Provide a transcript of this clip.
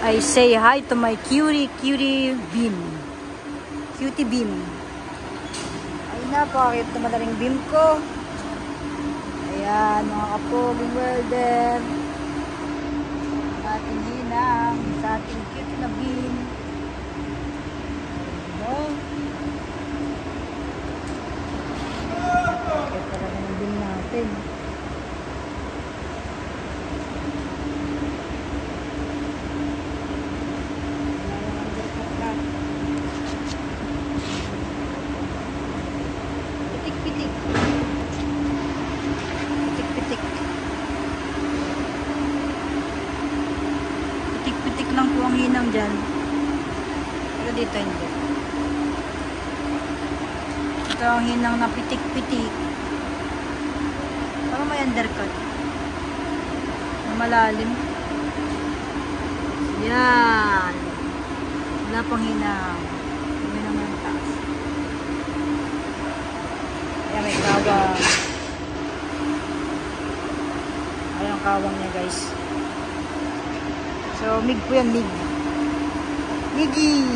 I say hi to my cutie beam. Cutie beam. Ay, napakakit na madaling beam ko. Ayan, mga kapoging welder. Ang ating hinang sa ating cute na beam. Ayan. Napakakit talaga ng beam natin. Pitik lang po ang hinang dyan. Pero dito hindi. Ito ang hinang na pitik-pitik. Parang may undercut. Na malalim. Yan. Wala pang hinang. Hindi naman taas. Ayan, may kawang. Ayan ang kawang niya, guys. So, mig po yan, mig. Migi!